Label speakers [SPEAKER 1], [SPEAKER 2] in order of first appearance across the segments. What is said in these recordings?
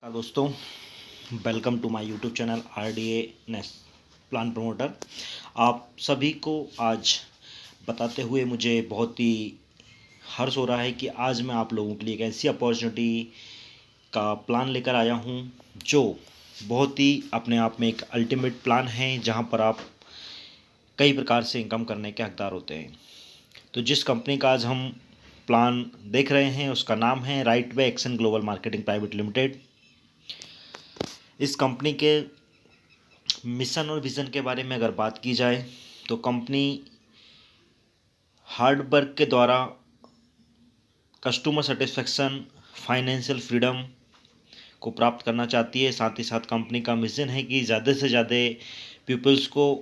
[SPEAKER 1] दोस्तों, welcome to my YouTube channel RDA नेस plan promoter. आप सभी को आज बताते हुए मुझे बहुत ही हर्ष हो रहा है कि आज मैं आप लोगों के लिए एक ऐसी अपॉर्चुनिटी का प्लान लेकर आया हूं जो बहुत ही अपने आप में एक अल्टीमेट प्लान है, जहां पर आप कई प्रकार से इनकम करने के हकदार होते हैं। तो जिस कंपनी का आज हम प्लान देख रहे हैं उसका नाम है right way action global marketing private limited. इस कंपनी के मिशन और विज़न के बारे में अगर बात की जाए तो कंपनी हार्ड वर्क के द्वारा कस्टमर सेटिस्फेक्शन, फाइनेंशियल फ्रीडम को प्राप्त करना चाहती है। साथ ही साथ कंपनी का मिशन है कि ज़्यादा से ज़्यादा पीपल्स को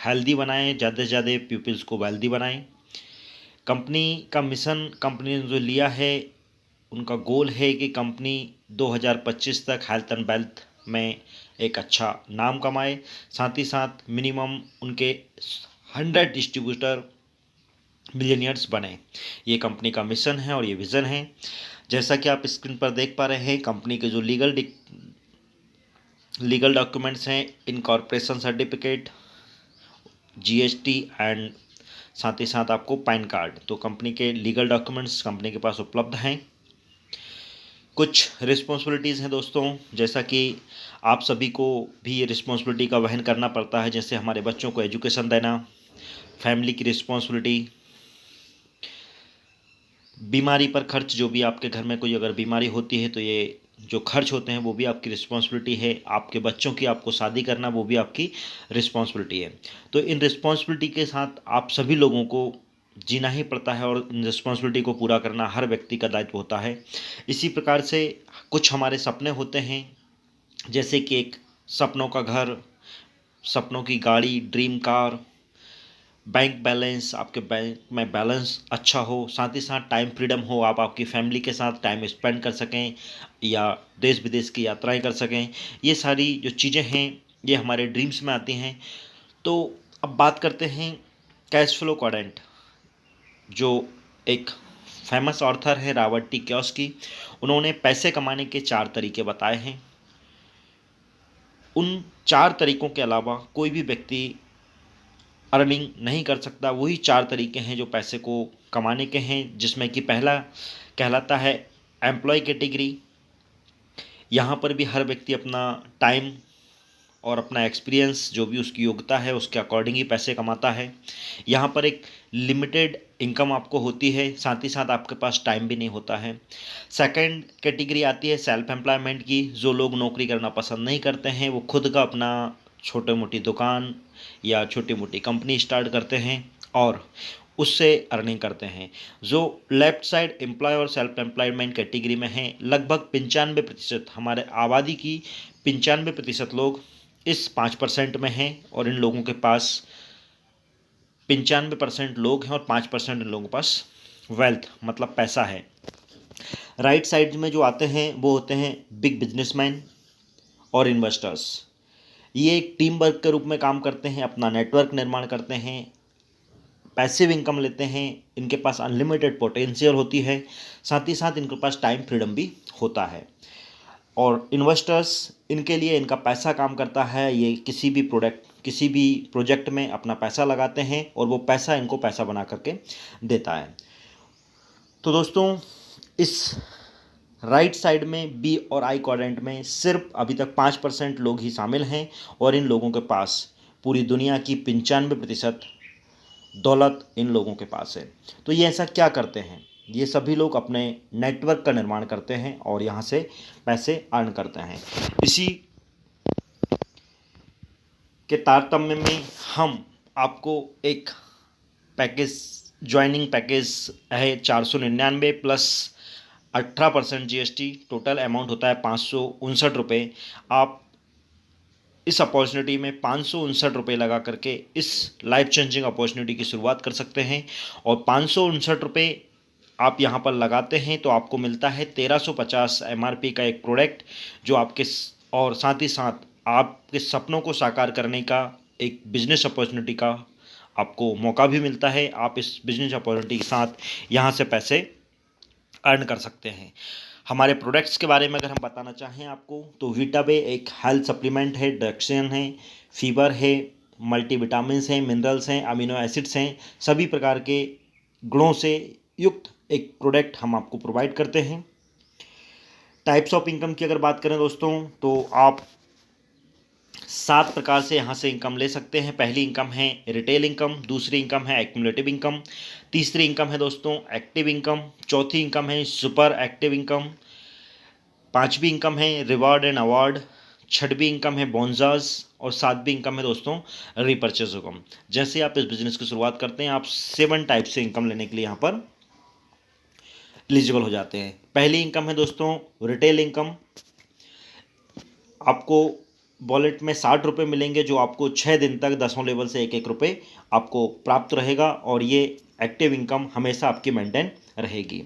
[SPEAKER 1] हेल्दी बनाएं, ज़्यादा से ज़्यादा पीपल्स को वेल्दी बनाएं। कंपनी का मिशन कंपनी ने जो लिया है, उनका गोल है कि कंपनी 2025 तक हेल्थ एंड वेल्थ में एक अच्छा नाम कमाए। साथ ही साथ मिनिमम उनके 100 डिस्ट्रीब्यूटर मिलियनियर्स बने। ये कंपनी का मिशन है और ये विज़न है। जैसा कि आप स्क्रीन पर देख पा रहे हैं, कंपनी के जो लीगल डॉक्यूमेंट्स हैं, इनकॉर्पोरेशन सर्टिफिकेट, GST एंड साथ ही साथ आपको पैन कार्ड, तो कंपनी के लीगल डॉक्यूमेंट्स कंपनी के पास उपलब्ध हैं। कुछ रिस्पॉन्सिबिलिटीज़ हैं दोस्तों, जैसा कि आप सभी को भी ये रिस्पॉन्सिबिलिटी का वहन करना पड़ता है, जैसे हमारे बच्चों को एजुकेशन देना, फैमिली की रिस्पॉन्सिबिलिटी, बीमारी पर खर्च, जो भी आपके घर में कोई अगर बीमारी होती है तो ये जो खर्च होते हैं वो भी आपकी रिस्पॉन्सिबिलिटी है। आपके बच्चों की आपको शादी करना, वो भी आपकी रिस्पॉन्सिबिलिटी है। तो इन रिस्पॉन्सिबिलिटी के साथ आप सभी लोगों को जीना ही पड़ता है और इन रिस्पॉन्सिबिलिटी को पूरा करना हर व्यक्ति का दायित्व होता है। इसी प्रकार से कुछ हमारे सपने होते हैं, जैसे कि एक सपनों का घर, सपनों की गाड़ी, ड्रीम कार, बैंक बैलेंस, आपके बैंक में बैलेंस अच्छा हो, साथ ही साथ टाइम फ्रीडम हो, आप आपकी फैमिली के साथ टाइम स्पेंड कर सकें या देश विदेश की यात्राएं कर सकें। ये सारी जो चीज़ें हैं ये हमारे ड्रीम्स में आती हैं। तो अब बात करते हैं कैश फ्लो क्वाड्रेंट, जो एक फेमस ऑथर है रॉबर्ट टी कियोसाकी। उन्होंने पैसे कमाने के 4 तरीके बताए हैं। उन 4 तरीकों के अलावा कोई भी व्यक्ति अर्निंग नहीं कर सकता। वही 4 तरीके हैं जो पैसे को कमाने के हैं, जिसमें कि पहला कहलाता है एम्प्लॉय कैटेगरी। यहाँ पर भी हर व्यक्ति अपना टाइम और अपना एक्सपीरियंस, जो भी उसकी योग्यता है उसके अकॉर्डिंग ही पैसे कमाता है। यहाँ पर एक लिमिटेड इनकम आपको होती है, साथ ही साथ आपके पास टाइम भी नहीं होता है। सेकंड कैटेगरी आती है सेल्फ एम्प्लॉयमेंट की। जो लोग नौकरी करना पसंद नहीं करते हैं, वो खुद का अपना छोटी मोटी दुकान या छोटी मोटी कंपनी स्टार्ट करते हैं और उससे अर्निंग करते हैं। जो लेफ्ट साइड एम्प्लॉय और सेल्फ एम्प्लॉयमेंट कैटेगरी में हैं, लगभग 95% हमारे आबादी की 95% लोग इस 5% में हैं और इन लोगों के पास 95% लोग हैं और 5% इन लोगों के पास वेल्थ मतलब पैसा है। राइट साइड में जो आते हैं वो होते हैं बिग बिजनेसमैन और इन्वेस्टर्स। ये एक टीम वर्क के रूप में काम करते हैं, अपना नेटवर्क निर्माण करते हैं, पैसिव इनकम लेते हैं, इनके पास अनलिमिटेड पोटेंशियल होती है, साथ ही साथ इनके पास टाइम फ्रीडम भी होता है। और इन्वेस्टर्स, इनके लिए इनका पैसा काम करता है। ये किसी भी प्रोजेक्ट में अपना पैसा लगाते हैं और वो पैसा इनको पैसा बना करके देता है। तो दोस्तों, इस राइट साइड में बी और आई क्वाड्रेंट में सिर्फ अभी तक 5% लोग ही शामिल हैं और इन लोगों के पास पूरी दुनिया की 95% दौलत इन लोगों के पास है। तो ये ऐसा क्या करते हैं? ये सभी लोग अपने नेटवर्क का निर्माण करते हैं और यहाँ से पैसे अर्न करते हैं। इसी के तारतम्य में हम आपको एक पैकेज, ज्वाइनिंग पैकेज है 499 प्लस 18% GST, टोटल अमाउंट होता है 559 रुपये। आप इस अपॉर्चुनिटी में 559 रुपये लगा करके इस लाइफ चेंजिंग अपॉर्चुनिटी की शुरुआत कर सकते हैं। और 559 रुपये आप यहाँ पर लगाते हैं तो आपको मिलता है 1350 MRP का एक प्रोडक्ट, जो आपके और साथ ही साथ आपके सपनों को साकार करने का एक बिजनेस अपॉर्चुनिटी का आपको मौका भी मिलता है। आप इस बिजनेस अपॉर्चुनिटी के साथ यहाँ से पैसे अर्न कर सकते हैं। हमारे प्रोडक्ट्स के बारे में अगर हम बताना चाहें आपको, तो वीटाबे एक हेल्थ सप्लीमेंट है, डक्शन है, फीवर है, मल्टीविटामिन्स हैं, मिनरल्स हैं, अमीनो एसिड्स हैं, सभी प्रकार के गुणों से युक्त एक प्रोडक्ट हम आपको प्रोवाइड करते हैं। टाइप्स ऑफ इनकम की अगर बात करें दोस्तों, तो आप 7 प्रकार से यहाँ से इनकम ले सकते हैं। पहली इनकम है रिटेल इनकम, दूसरी इनकम है एक्युमुलेटिव इनकम, तीसरी इनकम है दोस्तों एक्टिव इनकम, चौथी इनकम है सुपर एक्टिव इनकम, पांचवी इनकम है रिवार्ड एंड अवार्ड, छठवीं इनकम है बोनसास और सातवीं इनकम है दोस्तों रीपर्चेज इनकम। जैसे आप इस बिजनेस की शुरुआत करते हैं, आप 7 टाइप से इनकम लेने के लिए यहाँ पर एलिजिबल हो जाते हैं। पहली इनकम है दोस्तों रिटेल इनकम। आपको वॉलेट में 60 रुपये मिलेंगे, जो आपको 6 दिन तक 10वें लेवल से 1-1 रुपये आपको प्राप्त रहेगा, और ये एक्टिव इनकम हमेशा आपकी मेंटेन रहेगी।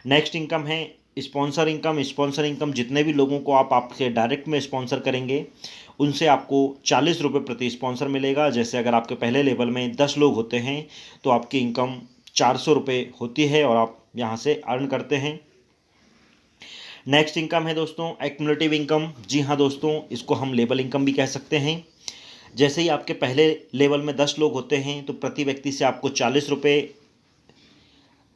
[SPEAKER 1] नेक्स्ट इनकम है स्पॉन्सर इनकम। स्पॉन्सर इनकम जितने भी लोगों को आप आपके डायरेक्ट में स्पॉन्सर करेंगे, उनसे आपको 40 रुपये प्रति स्पॉन्सर मिलेगा। जैसे अगर आपके पहले लेवल में 10 लोग होते हैं, तो आपकी इनकम 400 रुपये होती है और आप यहाँ से अर्न करते हैं। नेक्स्ट इनकम है दोस्तों एक्युमुलेटिव इनकम। जी हाँ दोस्तों, इसको हम लेवल इनकम भी कह सकते हैं। जैसे ही आपके पहले लेवल में 10 लोग होते हैं, तो प्रति व्यक्ति से आपको 40 रुपये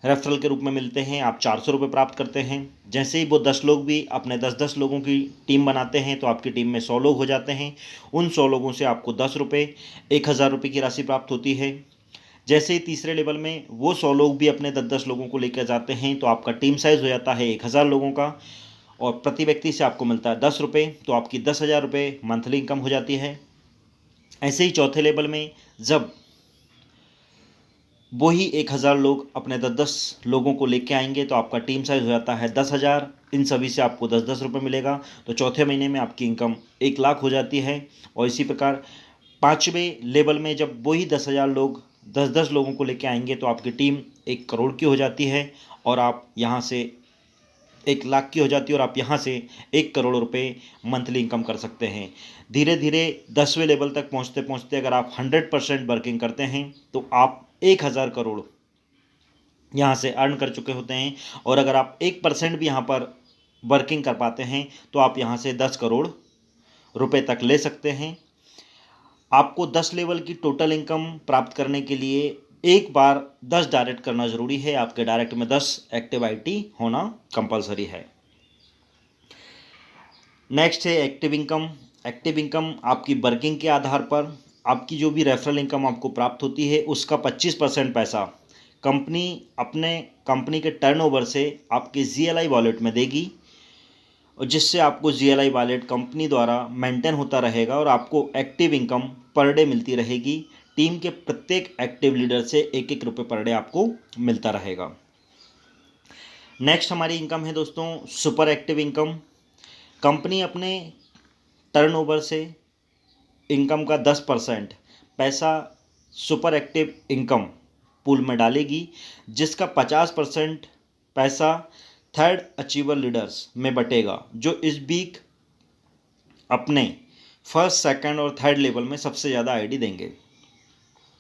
[SPEAKER 1] रेफरल के रूप में मिलते हैं, आप 400 रुपये प्राप्त करते हैं। जैसे ही वो 10 लोग भी अपने 10-10 लोगों की टीम बनाते हैं, तो आपकी टीम में 100 लोग हो जाते हैं। उन 100 लोगों से आपको 10 रुपये 1000 रुपये की राशि प्राप्त होती है। जैसे ही तीसरे लेवल में वो 100 लोग भी अपने 10-10 लोगों को लेकर जाते हैं, तो आपका टीम साइज़ हो जाता है 1000 लोगों का, और प्रति व्यक्ति से आपको मिलता है 10 रुपये, तो आपकी 10,000 रुपये मंथली इनकम हो जाती है। ऐसे ही चौथे लेवल में जब वही 1000 लोग अपने 10-10 लोगों को लेके आएंगे, तो आपका टीम साइज़ हो जाता है 10,000। इन सभी से आपको 10-10 रुपये मिलेगा, तो चौथे महीने में आपकी इनकम 1 लाख हो जाती है। और इसी प्रकार पाँचवें लेवल में जब वही 10,000 लोग 10-10 लोगों को लेके आएंगे, तो आपकी टीम 1 करोड़ की हो जाती है, और आप यहाँ से 1 लाख की हो जाती है, और आप यहाँ से 1 करोड़ रुपए मंथली इनकम कर सकते हैं। धीरे धीरे 10वें लेवल तक पहुँचते पहुँचते अगर आप 100% वर्किंग करते हैं, तो आप 1000 करोड़ यहाँ से अर्न कर चुके होते हैं। और अगर आप 1% भी यहाँ पर वर्किंग कर पाते हैं, तो आप यहाँ से 10 करोड़ रुपए तक ले सकते हैं। आपको 10 लेवल की टोटल इनकम प्राप्त करने के लिए एक बार 10 डायरेक्ट करना ज़रूरी है। आपके डायरेक्ट में 10 एक्टिव आईटी होना कंपलसरी है। नेक्स्ट है एक्टिव इनकम। एक्टिव इनकम आपकी वर्किंग के आधार पर आपकी जो भी रेफरल इनकम आपको प्राप्त होती है, उसका 25% पैसा कंपनी अपने कंपनी के टर्नओवर से आपके जीएलआई वॉलेट में देगी, और जिससे आपको जीएलआई वॉलेट कंपनी द्वारा मेंटेन होता रहेगा, और आपको एक्टिव इनकम पर डे मिलती रहेगी। टीम के प्रत्येक एक्टिव लीडर से 1-1 रुपये पर डे आपको मिलता रहेगा। नेक्स्ट हमारी इनकम है दोस्तों सुपर एक्टिव इनकम। कंपनी अपने टर्नओवर से इनकम का 10% पैसा सुपर एक्टिव इनकम पूल में डालेगी, जिसका 50% पैसा थर्ड अचीवर लीडर्स में बटेगा, जो इस वीक अपने फर्स्ट, सेकंड और थर्ड लेवल में सबसे ज़्यादा आईडी देंगे।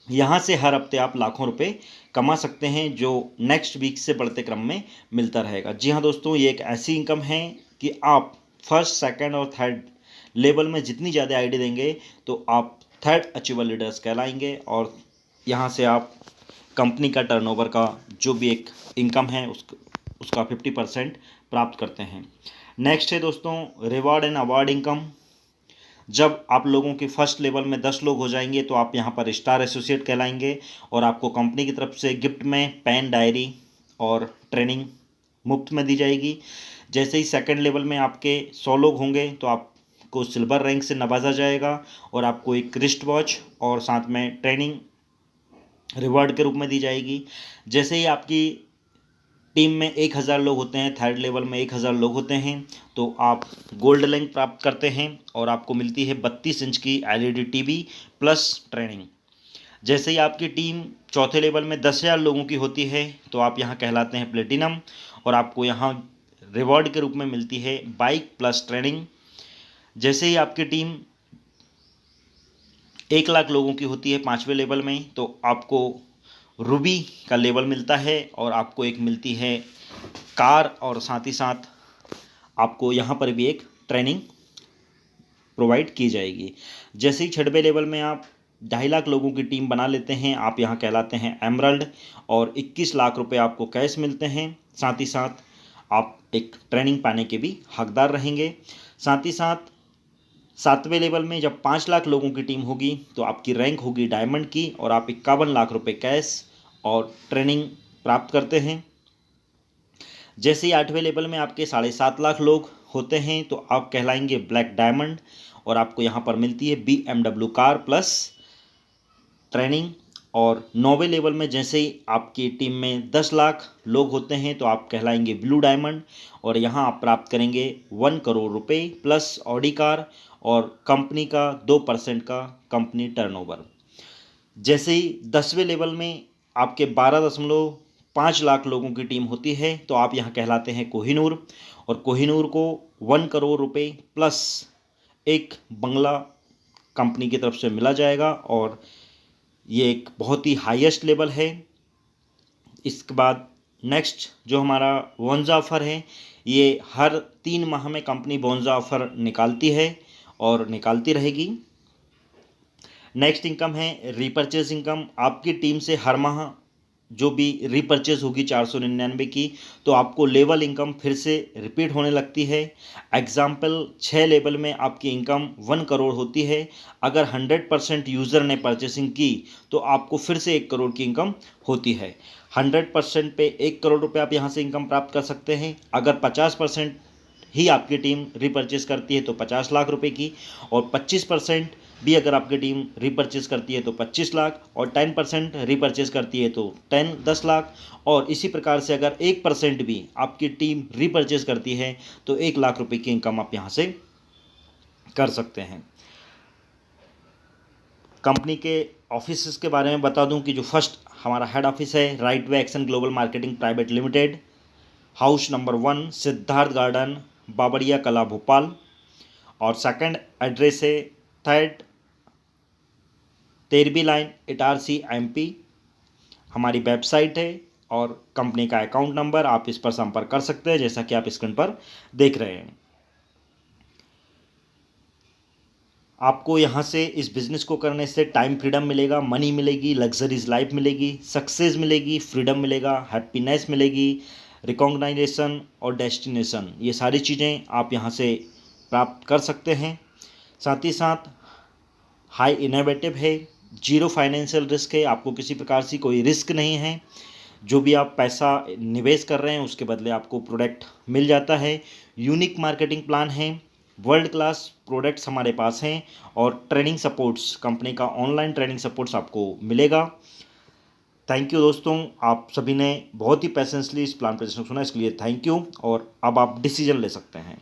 [SPEAKER 1] यहाँ से हर हफ्ते आप लाखों रुपए कमा सकते हैं, जो नेक्स्ट वीक से बढ़ते क्रम में मिलता रहेगा। जी हाँ दोस्तों, ये एक ऐसी इनकम है कि आप फर्स्ट, सेकंड और थर्ड लेवल में जितनी ज़्यादा आईडी देंगे, तो आप थर्ड अचीवर लीडर्स कहलाएंगे, और यहाँ से आप कंपनी का टर्नओवर का जो भी एक इनकम है उसका 50% प्राप्त करते हैं। नेक्स्ट है दोस्तों रिवार्ड एंड अवार्ड इनकम। जब आप लोगों के फर्स्ट लेवल में 10 लोग हो जाएंगे, तो आप यहाँ पर स्टार एसोसिएट कहलाएंगे, और आपको कंपनी की तरफ से गिफ्ट में पेन, डायरी और ट्रेनिंग मुफ्त में दी जाएगी। जैसे ही सेकंड लेवल में आपके 100 लोग होंगे, तो आपको सिल्वर रैंक से नवाजा जाएगा, और आपको एक रिस्ट वॉच और साथ में ट्रेनिंग रिवार्ड के रूप में दी जाएगी। जैसे ही आपकी टीम में 1000 लोग होते हैं, थर्ड लेवल में 1000 लोग होते हैं, तो आप गोल्ड रैंक प्राप्त करते हैं, और आपको मिलती है 32 इंच की एलईडी टीवी प्लस ट्रेनिंग। जैसे ही आपकी टीम चौथे लेवल में 10,000 लोगों की होती है, तो आप यहाँ कहलाते हैं प्लेटिनम, और आपको यहाँ रिवॉर्ड के रूप में मिलती है बाइक प्लस ट्रेनिंग। जैसे ही आपकी टीम 1 लाख लोगों की होती है 5वें लेवल में, तो आपको रूबी का लेवल मिलता है, और आपको एक मिलती है कार और साथ ही साथ आपको यहाँ पर भी एक ट्रेनिंग प्रोवाइड की जाएगी। जैसे ही 6वें लेवल में आप 2.5 लाख लोगों की टीम बना लेते हैं, आप यहाँ कहलाते हैं एमरल्ड, और 21 लाख रुपए आपको कैश मिलते हैं। साथ ही साथ आप एक ट्रेनिंग पाने के भी हकदार रहेंगे। साथ ही साथ 7वें लेवल में जब 5 लाख लोगों की टीम होगी तो आपकी रैंक होगी डायमंड की, और आप 51 लाख रुपए कैश और ट्रेनिंग प्राप्त करते हैं। जैसे ही 8वें लेवल में आपके 7.5 लाख लोग होते हैं तो आप कहलाएंगे ब्लैक डायमंड, और आपको यहाँ पर मिलती है BMW कार प्लस ट्रेनिंग। और 9वें लेवल में जैसे ही आपकी टीम में 10 लाख लोग होते हैं तो आप कहलाएंगे ब्लू डायमंड, और यहाँ आप प्राप्त करेंगे 1 करोड़ रुपए प्लस ऑडी कार और कंपनी का 2% का कंपनी टर्नओवर। जैसे ही 10वें लेवल में आपके 12.5 लाख लोगों की टीम होती है तो आप यहाँ कहलाते हैं कोहिनूर, और कोहिनूर को 1 करोड़ रुपए प्लस एक बंगला कंपनी की तरफ से मिला जाएगा, और ये एक बहुत ही हाईएस्ट लेवल है। इसके बाद नेक्स्ट जो हमारा बोनज़ा ऑफ़र है, ये हर 3 माह में कंपनी बोनज़ा ऑफ़र निकालती है और निकालती रहेगी। नेक्स्ट इनकम है रीपर्चेज इनकम। आपकी टीम से हर माह जो भी रीपर्चेज होगी 499 की, तो आपको लेवल इनकम फिर से रिपीट होने लगती है। एग्जाम्पल 6 लेवल में आपकी इनकम 1 करोड़ होती है। अगर 100% यूज़र ने परचेसिंग की तो आपको फिर से 1 करोड़ की इनकम होती है। 100% पे 1 करोड़ रुपये आप यहाँ से इनकम प्राप्त कर सकते हैं। अगर 50% ही आपकी टीम रीपर्चेस करती है तो 50 लाख रुपए की, और 25% भी अगर आपकी टीम रीपर्चेस करती है तो 25 लाख, और 10% रीपर्चेस करती है तो 10 लाख, और इसी प्रकार से अगर 1% भी आपकी टीम रीपर्चेस करती है तो 1 लाख रुपए की इनकम आप यहाँ से कर सकते हैं। कंपनी के ऑफिस के बारे में बता दूं कि जो फर्स्ट हमारा हेड ऑफिस है right way action global marketing private limited, house number 1, Siddharth garden, Babariya Kala, Bhopal. और सेकंड एड्रेस है 3rd तेरबी लाइन, इटारसी, MP। हमारी वेबसाइट है और कंपनी का अकाउंट नंबर, आप इस पर संपर्क कर सकते हैं जैसा कि आप स्क्रीन पर देख रहे हैं। आपको यहाँ से इस बिज़नेस को करने से टाइम फ्रीडम मिलेगा, मनी मिलेगी, लग्जरीज लाइफ मिलेगी, सक्सेस मिलेगी, फ्रीडम मिलेगा, हैप्पीनेस मिलेगी, रिकॉग्नाइजेशन और डेस्टिनेशन, ये सारी चीज़ें आप यहाँ से प्राप्त कर सकते हैं। साथ ही साथ हाई इनोवेटिव है, जीरो फाइनेंशियल रिस्क है, आपको किसी प्रकार से कोई रिस्क नहीं है। जो भी आप पैसा निवेश कर रहे हैं उसके बदले आपको प्रोडक्ट मिल जाता है। यूनिक मार्केटिंग प्लान है, वर्ल्ड क्लास प्रोडक्ट्स हमारे पास हैं, और ट्रेनिंग सपोर्ट्स, कंपनी का ऑनलाइन ट्रेनिंग सपोर्ट्स आपको मिलेगा। थैंक यू दोस्तों, आप सभी ने बहुत ही पेशेंसली इस प्लान प्रेजेंटेशन सुना, इसके लिए थैंक यू। और अब आप डिसीजन ले सकते हैं।